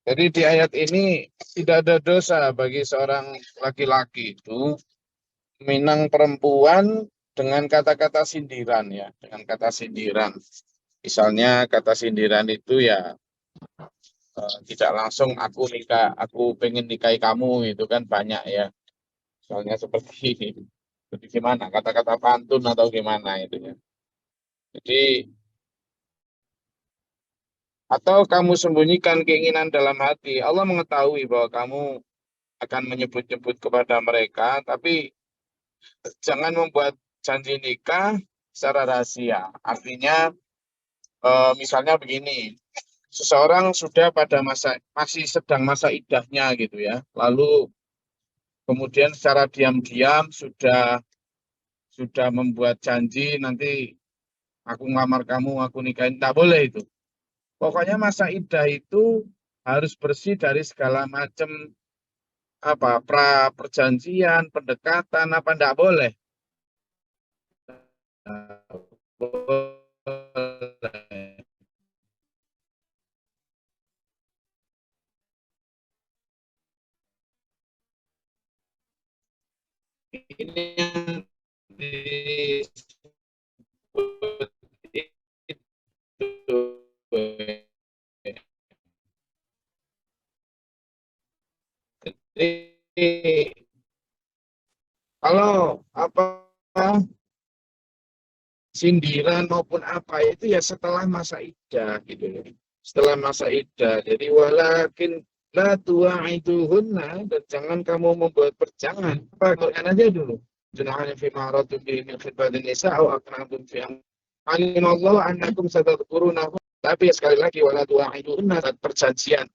Jadi di ayat ini tidak ada dosa bagi seorang laki-laki itu minang perempuan dengan kata-kata sindiran ya, dengan kata sindiran. Misalnya kata sindiran itu ya tidak langsung aku nikah, aku pengen nikahi kamu itu kan banyak ya. Misalnya seperti gimana kata-kata pantun atau gimana itu ya. Jadi atau kamu sembunyikan keinginan dalam hati. Allah mengetahui bahwa kamu akan menyebut-nyebut kepada mereka, tapi jangan membuat janji nikah secara rahasia. Artinya, misalnya begini, seseorang sudah pada masih sedang masa idahnya gitu ya, lalu kemudian secara diam-diam sudah membuat janji nanti aku ngelamar kamu, aku nikahin, tak boleh itu. Pokoknya masa idah itu harus bersih dari segala macam apa pra perjanjian, pendekatan apa enggak boleh. Ini yang disebut itu. Jadi kalau apa sindiran maupun apa itu ya setelah masa iddah gitu ya. Setelah masa iddah. Jadi walakin la tuwa'iduhunna dan jangan kamu membuat perjangan. Apa Quran aja dulu. Junahani fi ma'radu bi min khidbatin nisa au aqna'tum fi alim Allah annakum satadhkurunahu. Tapi sekali lagi wala tuwa'iduhunna dan perjanjian.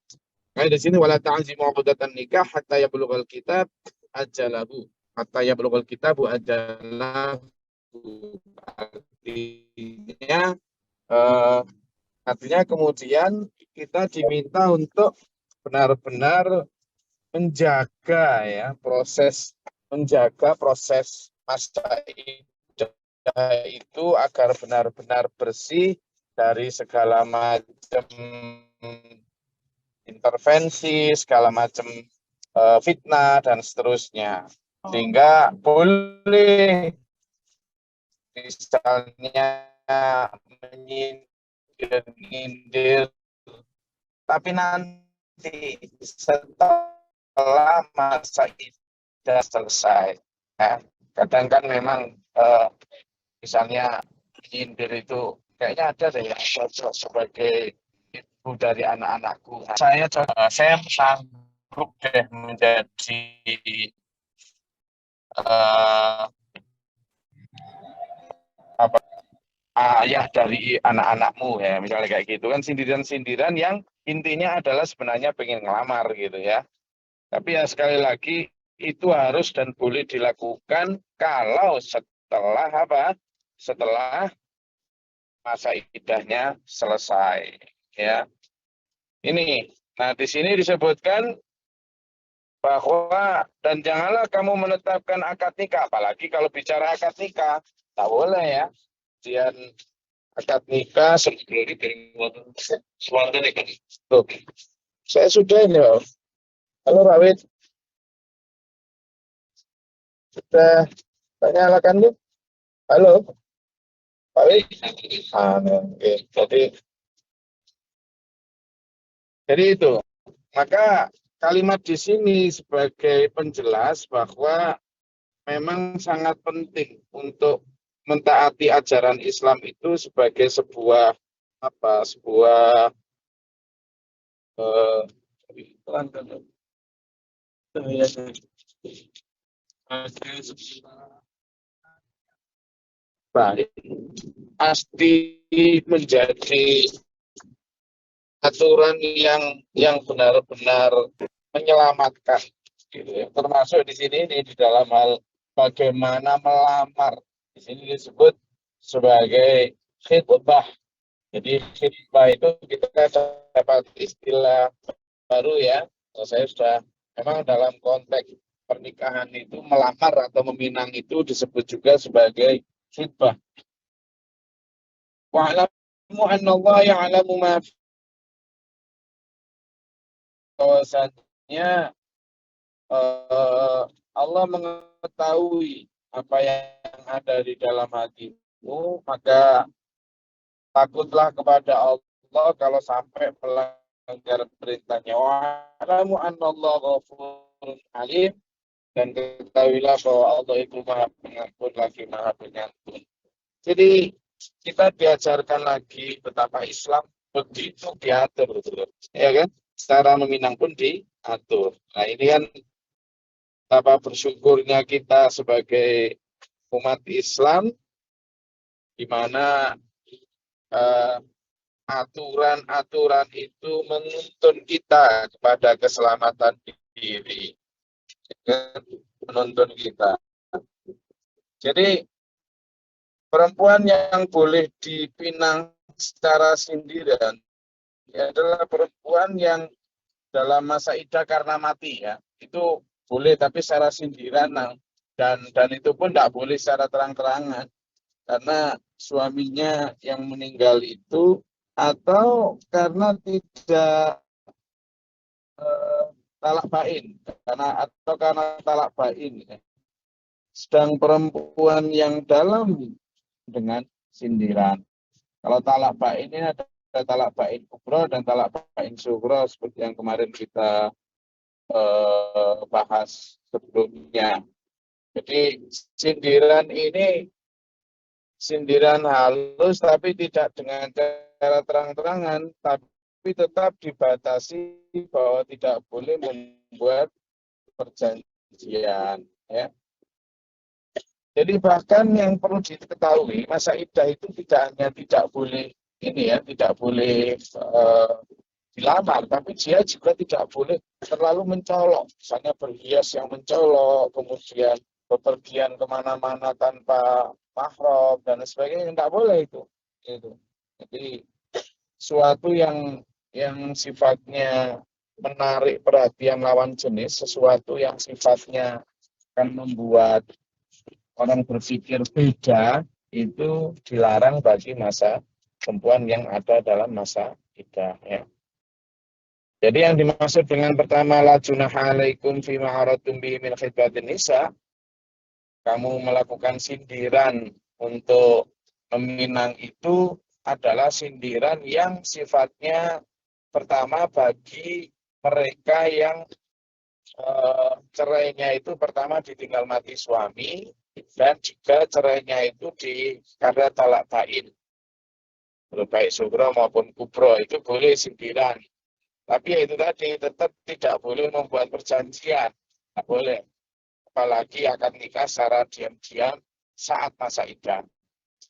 Nah, di sini wala ta'zimu 'uqdatan nikah hatta yablughal kitab ajalahu. Hatta yablughal kitabu ajalahu. Artinya eh, artinya kemudian kita diminta untuk benar-benar menjaga ya proses masa idah itu agar benar-benar bersih dari segala macam intervensi, segala macam fitnah dan seterusnya. Sehingga boleh misalnya menyindir, tapi nanti setelah masa idah selesai. Nah, kadang kan memang misalnya menyindir itu kayaknya ada deh yang cocok sebagai ibu dari anak-anakku. Saya sanggup deh menjadi apa ayah dari anak-anakmu ya, misalnya kayak gitu kan sindiran-sindiran yang intinya adalah sebenarnya pengen ngelamar gitu ya. Tapi ya sekali lagi itu harus dan boleh dilakukan kalau setelah apa? Setelah masa idahnya selesai ya. Ini. Nah, di sini disebutkan bahwa dan janganlah kamu menetapkan akad nikah, apalagi kalau bicara akad nikah, tak boleh ya. Kemudian akad nikah sebelum suatu nikah. Tuh, saya sudah ini, Pak. Halo, Pak Wid. Sudah tanya nyalakan tuh. Halo, Pak Wid. Oke. Jadi itu. Maka kalimat di sini sebagai penjelas bahwa memang sangat penting untuk mentaati ajaran Islam itu sebagai sebuah apa sebuah eh, baik pasti menjadi aturan yang benar-benar menyelamatkan gitu ya. Termasuk di sini ini di dalam hal bagaimana melamar. Di sini disebut sebagai khitbah. Jadi khitbah itu kita dapat istilah baru ya. Saya sudah memang dalam konteks pernikahan itu melamar atau meminang itu disebut juga sebagai khitbah. Wa'lamu anna Allah ya'lamu ma bahwasanya Allah mengetahui apa yang ada di dalam hatimu, maka takutlah kepada Allah kalau sampai melanggar perintahnya. Wa'lamu anna Allah ghafurun alim, dan ketahuilah bahwa Allah itu maha pengampun lagi maha penyantun. Jadi kita diajarkan lagi betapa Islam begitu diatur, ya kan? Cara meminang pun diatur. Nah ini kan betapa bersyukurnya kita sebagai umat Islam, di mana aturan-aturan itu menuntun kita kepada keselamatan diri, menuntun kita. Jadi perempuan yang boleh dipinang secara sindiran adalah perempuan yang dalam masa iddah karena mati, ya. Itu boleh, tapi secara sindiran, dan itu pun tidak boleh secara terang-terangan karena suaminya yang meninggal itu, atau karena tidak talak bain, karena talak bain, ya. Sedang perempuan yang dalam dengan sindiran. Kalau talak bain ini ada talak bain kubro dan talak bain sugro seperti yang kemarin kita bahas sebelumnya. Jadi sindiran ini sindiran halus tapi tidak dengan cara terang-terangan, tapi tetap dibatasi bahwa tidak boleh membuat perjanjian, ya. Jadi bahkan yang perlu diketahui, masa iddah itu tidak hanya tidak boleh ini, ya, tidak boleh dilamar, tapi dia juga tidak boleh terlalu mencolok, misalnya berhias yang mencolok, kemudian bepergian kemana-mana tanpa mahram dan sebagainya, tidak boleh itu. Jadi suatu yang sifatnya menarik perhatian lawan jenis, sesuatu yang sifatnya akan membuat orang berpikir beda, itu dilarang bagi masa perempuan yang ada dalam masa iddah, ya. Jadi yang dimaksud dengan pertama la junaha alaikum fi ma'aratum bihi min khidbatin nisa, kamu melakukan sindiran untuk meminang itu adalah sindiran yang sifatnya pertama bagi mereka yang cerainya itu pertama ditinggal mati suami, dan juga cerainya itu karena talak bain, baik sugro maupun kubro, itu boleh sindiran. Tapi ya itu tadi, tetap tidak boleh membuat perjanjian, tidak boleh. Apalagi akan nikah secara diam-diam saat masa iddah.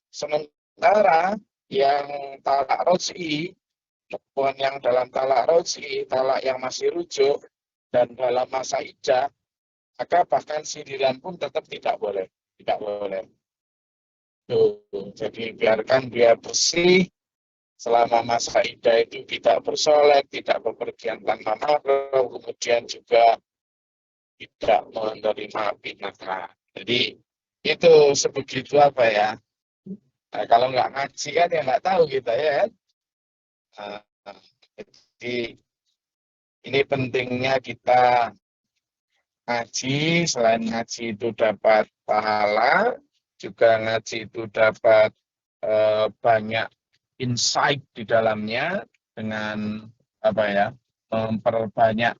Sementara yang talak roj'i, perempuan yang dalam talak roj'i, talak yang masih rujuk, dan dalam masa iddah, maka bahkan sindiran pun tetap tidak boleh. Tidak boleh. Tuh, jadi biarkan dia bersih, selama masa iddah itu tidak bersolek, tidak bepergian tanpa mahram, kemudian juga tidak menerima pinaka. Jadi itu sebegitu apa ya? Nah, kalau nggak ngaji kan ya nggak tahu kita, ya. Nah, jadi ini pentingnya kita ngaji. Selain ngaji itu dapat pahala, juga ngaji itu dapat banyak insight di dalamnya, dengan apa ya, memperbanyak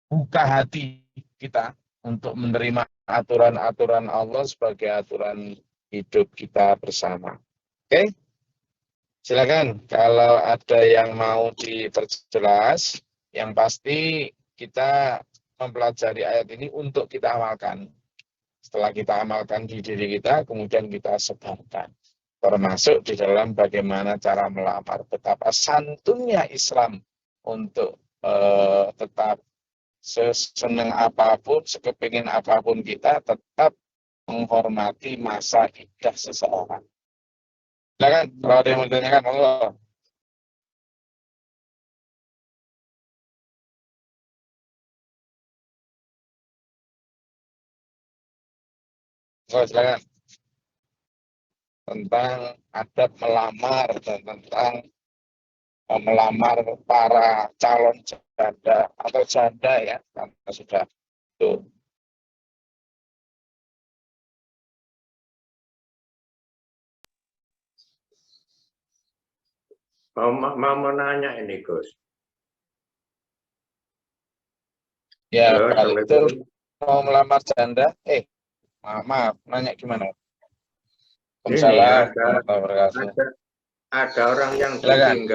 buka hati kita untuk menerima aturan-aturan Allah sebagai aturan hidup kita bersama. Oke, silakan kalau ada yang mau diperjelas. Yang pasti kita mempelajari ayat ini untuk kita amalkan. Setelah kita amalkan di diri kita, kemudian kita sebarkan. Termasuk di dalam bagaimana cara melamar, betapa santunnya Islam untuk tetap sesenang apapun, sekepingin apapun kita, tetap menghormati masa iddah seseorang. Silakan, kalau ada yang mau ditanyakan, Allah. Oh, silakan. Tentang adab melamar dan tentang melamar para calon janda atau janda ya, karena sudah itu. Mau menanya ini, Gus. Ya, Halo, Pak Lektur Assalamualaikum. mau melamar janda? Maaf, nanya gimana? Ini Waalaikumsalam warahmatullahi wabarakatuh. ada, ada orang yang Silakan.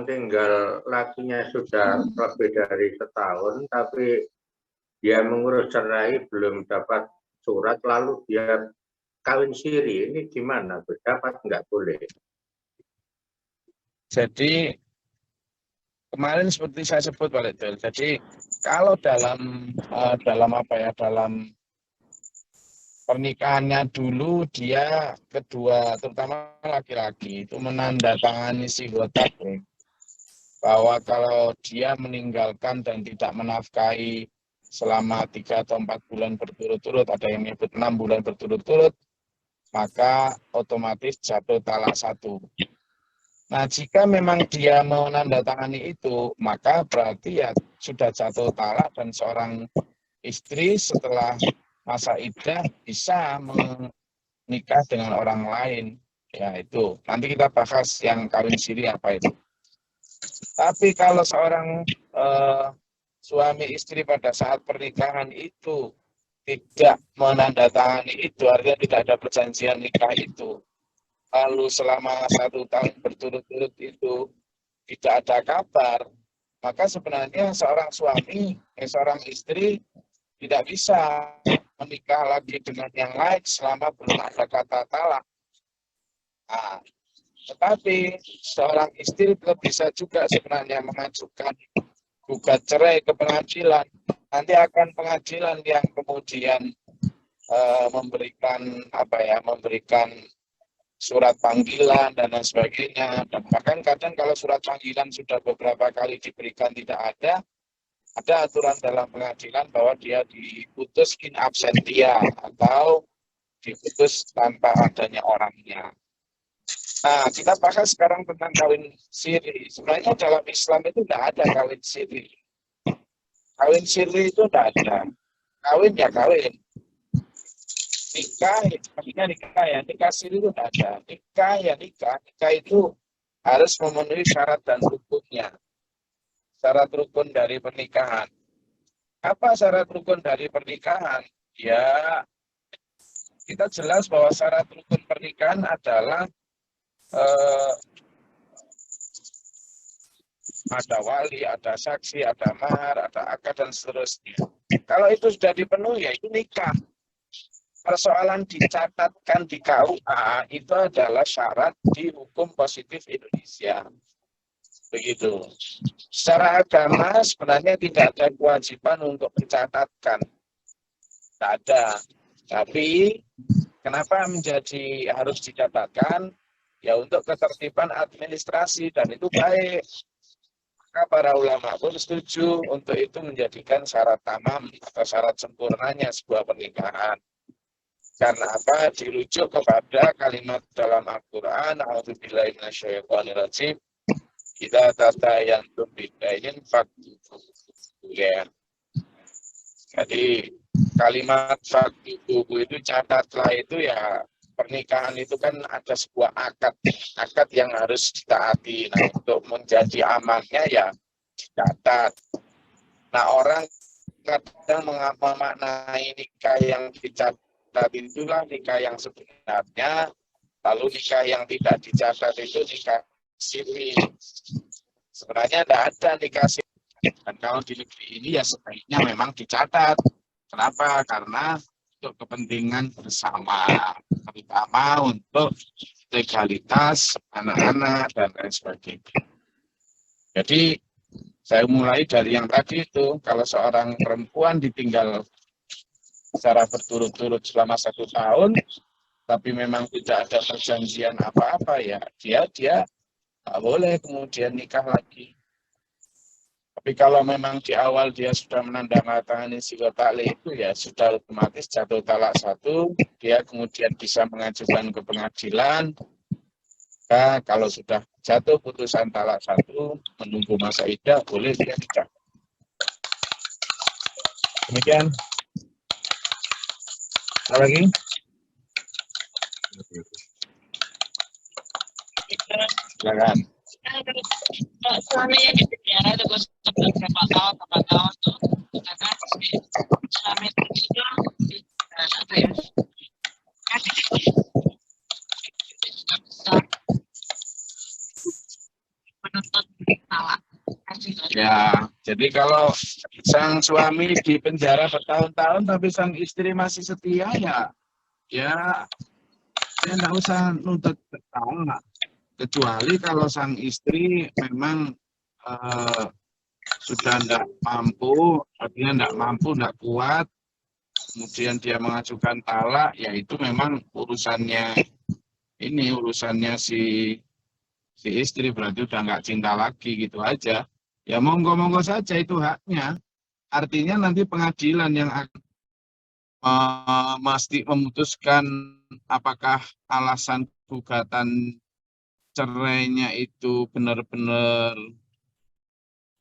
tinggal lakinya sudah lebih dari setahun, tapi dia mengurus cerai belum dapat surat, lalu dia kawin siri. Ini gimana, Gus? Dapat nggak boleh? Jadi kemarin seperti saya sebut Pak Lektur. Jadi kalau dalam apa ya, dalam pernikahannya dulu dia kedua, terutama laki-laki itu menandatangani sigotape bahwa kalau dia meninggalkan dan tidak menafkahi selama 3 atau 4 bulan berturut-turut, ada yang menyebut 6 bulan berturut-turut, maka otomatis jatuh talak 1. Nah, jika memang dia menandatangani itu, maka berarti ya sudah jatuh talak dan seorang istri setelah masa iddah bisa menikah dengan orang lain. Ya itu, nanti kita bahas yang kawin siri apa itu. Tapi kalau seorang suami istri pada saat pernikahan itu tidak menandatangani itu, artinya tidak ada perjanjian nikah itu, lalu selama 1 tahun berturut-turut itu tidak ada kabar, maka sebenarnya seorang suami, seorang istri tidak bisa menikah lagi dengan yang lain selama belum ada kata talak. Nah, tetapi seorang istri tetap bisa juga sebenarnya mengajukan gugat cerai ke pengadilan. Nanti akan pengadilan yang kemudian memberikan surat panggilan dan lain sebagainya. Dan bahkan kadang kalau surat panggilan sudah beberapa kali diberikan tidak ada aturan dalam pengadilan bahwa dia diputus in absentia atau diputus tanpa adanya orangnya. Nah, kita bahas sekarang tentang kawin siri. Sebenarnya dalam Islam itu tidak ada kawin siri. Kawin siri itu tidak ada. Kawin ya kawin. Nikah, maksudnya nikah ya. Nikah siri itu tidak ada. Nikah ya nikah. Nikah itu harus memenuhi syarat dan rukunnya. Syarat rukun dari pernikahan. Apa syarat rukun dari pernikahan? Ya, kita jelas bahwa syarat rukun pernikahan adalah ada wali, ada saksi, ada mahar, ada akad, dan seterusnya. Kalau itu sudah dipenuhi, ya itu nikah. Persoalan dicatatkan di KUA itu adalah syarat di hukum positif Indonesia. Begitu. Secara agama sebenarnya tidak ada kewajiban untuk mencatatkan. Tidak ada. Tapi kenapa menjadi harus dicatatkan? Ya untuk ketertiban administrasi, dan itu baik. Maka para ulama pun setuju untuk itu menjadikan syarat tamam atau syarat sempurnanya sebuah pernikahan. Karena apa? Dirujuk kepada kalimat dalam Al-Quran, A'udzubillahi minasyaitonirrajim, kita tatayantum bidainin faktubu. Ya. Jadi kalimat faktubu itu catatlah itu ya, pernikahan itu kan ada sebuah akad yang harus ditaati. Nah, untuk menjadi amannya ya dicatat. Nah, orang kadang memaknai nikah yang dicatat itulah nikah yang sebenarnya, lalu nikah yang tidak dicatat itu nikah siri. Sebenarnya tidak ada nikah siri. Dan kalau di negeri ini ya sebaiknya memang dicatat. Kenapa? Karena untuk kepentingan bersama, terutama untuk legalitas anak-anak dan lain sebagainya. Jadi saya mulai dari yang tadi itu, kalau seorang perempuan ditinggal secara berturut-turut selama 1 tahun, tapi memang tidak ada perjanjian apa-apa, ya dia nggak boleh kemudian nikah lagi. Tapi kalau memang di awal dia sudah menandatangani siqah ta'liq itu ya sudah otomatis jatuh talak 1, dia kemudian bisa mengajukan ke pengadilan. Kalau sudah jatuh putusan talak 1, menunggu masa iddah, boleh dia nikah. Demikian. Apa lagi? Silakan. Suaminya di penjara itu berapa tahun tuh, karena suami itu juga apa ya, menuntut talak. Ya, jadi kalau sang suami di penjara bertahun-tahun tapi sang istri masih setia, ya tidak usah nuntut talak. Kecuali kalau sang istri memang sudah tidak mampu, artinya tidak mampu, tidak kuat, kemudian dia mengajukan talak, ya itu memang urusannya si istri, berarti udah nggak cinta lagi gitu aja. Ya monggo-monggo saja, itu haknya. Artinya nanti pengadilan yang akan mesti memutuskan apakah alasan gugatan cerainya itu benar-benar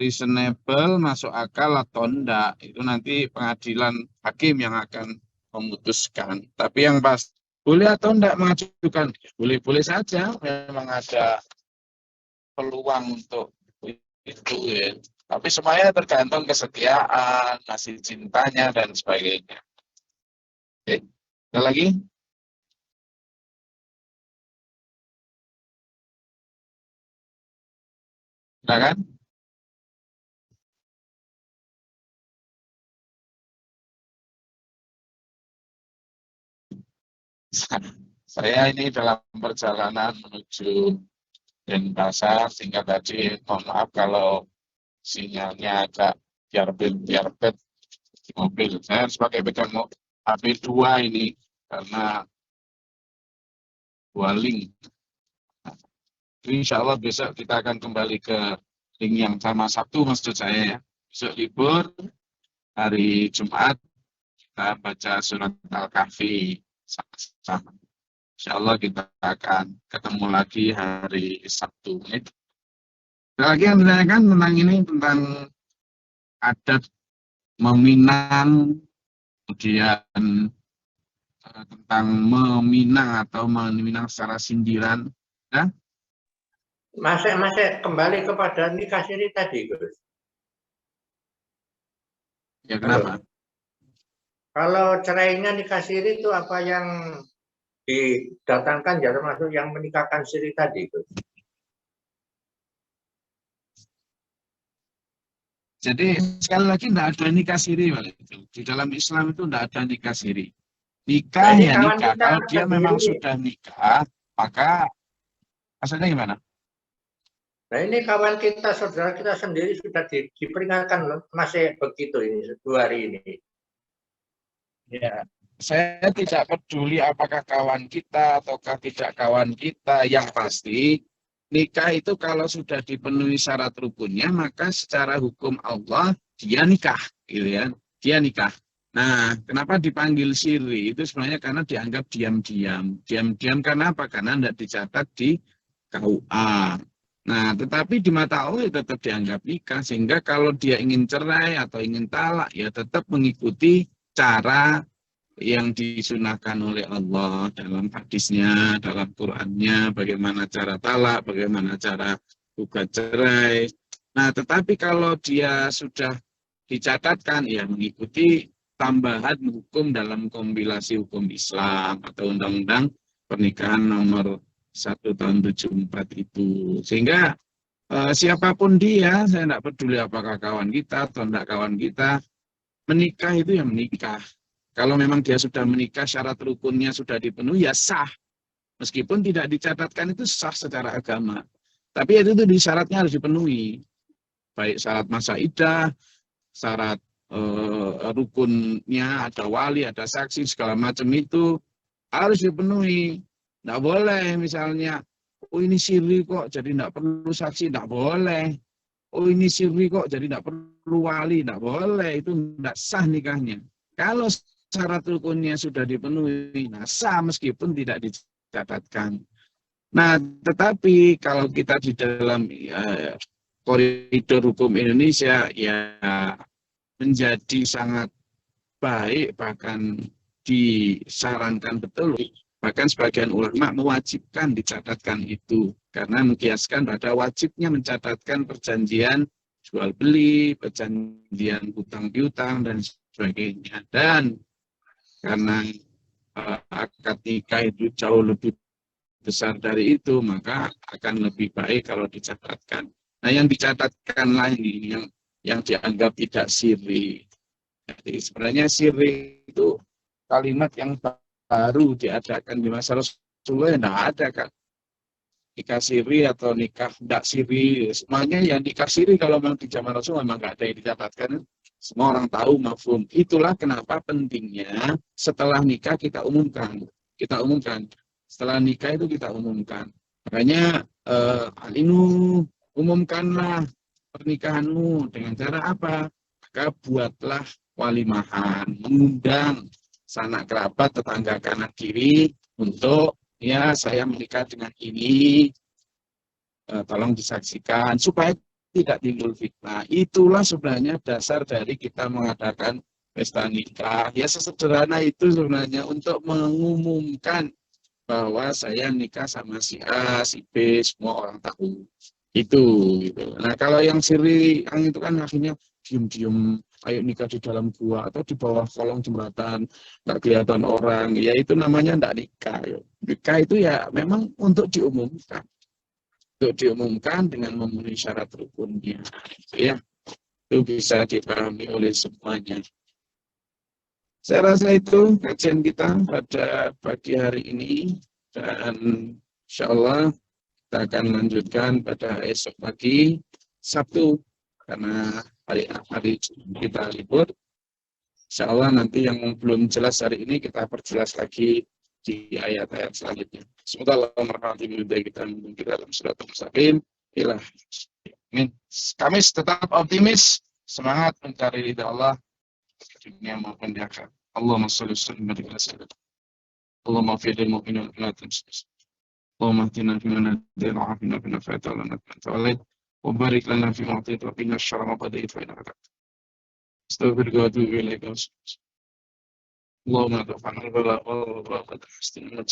reasonable, masuk akal atau enggak. Itu nanti pengadilan hakim yang akan memutuskan. Tapi yang pas boleh atau enggak mengajukan, boleh-boleh saja, memang ada peluang untuk itu ya. Tapi semuanya tergantung kesetiaan, kasih cintanya dan sebagainya. Oke, ada lagi? Silakan. Saya ini dalam perjalanan menuju Denpasar, sehingga tadi mohon maaf kalau sinyalnya agak biarbet di mobil. Saya harus pakai pegang HP 2 ini karena 2 link. Insya Allah besok kita akan kembali ke link yang sama, Sabtu maksud saya ya. Besok libur, hari Jumat kita baca surat Al-Kahfi sama-sama. Insya Allah kita akan ketemu lagi hari Sabtu. Ada lagi yang ditanyakan tentang ini, tentang adat meminang, kemudian tentang meminang atau meminang secara sindiran. Ya? Masih kembali kepada nikah siri tadi, Gus. Ya kenapa? Kalau cerainya nikah siri itu apa yang didatangkan ya termasuk yang menikahkan siri tadi, Gus? Jadi sekali lagi tidak ada nikah siri, di dalam Islam itu tidak ada nikah siri. Nikah Nah, ya nikah. Kalau dia sendiri, memang sudah nikah, maka maksudnya gimana? Nah ini kawan kita, saudara kita sendiri sudah diperingatkan masih begitu ini 2 hari ini. Ya, saya tidak peduli apakah kawan kita ataukah tidak kawan kita. Yang pasti nikah itu kalau sudah dipenuhi syarat rukunnya, maka secara hukum Allah dia nikah, gitu ya. Dia nikah. Nah, kenapa dipanggil siri? Itu sebenarnya karena dianggap diam-diam. Diam-diam karena apa? Karena tidak dicatat di KUA. Nah, tetapi di mata Allah tetap dianggap nikah. Sehingga kalau dia ingin cerai atau ingin talak, ya tetap mengikuti cara yang disunahkan oleh Allah dalam hadisnya, dalam Qur'annya, bagaimana cara talak, bagaimana cara gugat cerai. Nah, tetapi kalau dia sudah dicatatkan, ya mengikuti tambahan hukum dalam kompilasi hukum Islam atau Undang-Undang Pernikahan nomor 1 tahun 74 itu. Sehingga siapapun dia, saya tidak peduli apakah kawan kita atau tidak kawan kita, menikah itu ya menikah. Kalau memang dia sudah menikah, syarat rukunnya sudah dipenuhi, ya sah. Meskipun tidak dicatatkan, itu sah secara agama. Tapi itu di syaratnya harus dipenuhi. Baik syarat masa iddah, syarat rukunnya, ada wali, ada saksi, segala macam itu harus dipenuhi. Tidak boleh misalnya, oh ini siri kok, jadi tidak perlu saksi, tidak boleh. oh ini sirri kok, jadi tidak perlu wali, tidak boleh, itu tidak sah nikahnya. Kalau syarat rukunnya sudah dipenuhi, nah sah meskipun tidak dicatatkan. Nah, tetapi kalau kita di dalam koridor hukum Indonesia, ya menjadi sangat baik, bahkan disarankan betul, bahkan sebagian ulama mewajibkan dicatatkan itu, karena mengkiaskan pada wajibnya mencatatkan perjanjian jual beli, perjanjian hutang piutang dan sebagainya. Dan karena akad nikah itu jauh lebih besar dari itu, maka akan lebih baik kalau dicatatkan. Nah, yang dicatatkan lain yang dianggap tidak sirri. Jadi sebenarnya sirri itu kalimat yang baru diadakan di masa Rasulullah, tidak ada kan nikah siri atau nikah tidak siri. Semuanya yang nikah siri kalau memang di zaman Rasul memang nggak ada yang dicatatkan. Semua orang tahu mafhum. Itulah kenapa pentingnya setelah nikah kita umumkan. Setelah nikah itu kita umumkan. Makanya Alinu, umumkanlah pernikahanmu dengan cara apa? Maka buatlah walimahan, mengundang sanak kerabat, tetangga kanan kiri untuk ya saya menikah dengan ini, tolong disaksikan supaya tidak timbul fitnah. Itulah sebenarnya dasar dari kita mengadakan pesta nikah. Ya sesederhana itu sebenarnya untuk mengumumkan bahwa saya nikah sama si A, si B, semua orang tahu. Itu gitu. Nah, kalau yang siri yang itu kan akhirnya diem-diem, ayo nikah di dalam gua atau di bawah kolong jembatan, nggak kelihatan orang. Ya itu namanya nggak nikah. Ya. Nikah itu ya memang untuk diumumkan. Untuk diumumkan dengan memenuhi syarat rukunnya. Ya, itu bisa dipahami oleh semuanya. Saya rasa itu kajian kita pada pagi hari ini, dan insya Allah kita akan lanjutkan pada esok pagi Sabtu, karena hari kita libur. Insya Allah nanti yang belum jelas hari ini kita perjelas lagi di ayat-ayat selanjutnya. Semoga Allah merahmati kita dalam surat Al-Mustaqim. Amin. Kami tetap optimis, semangat mencari ridha Allah dunia maupun di akhirat. Allahumma shalli wa sallim ala sayyidina Allahumma fi lil mu'minin la tansus. Allahumma hdina fi man hadayta wa afina fi man afayta wa lana fi man wa barik lana fi ma atayta wa qina syarra ma qadayta fa innaka astaghfiruka wa atubu ilaika. Allahumma tafa'al bala wa hastina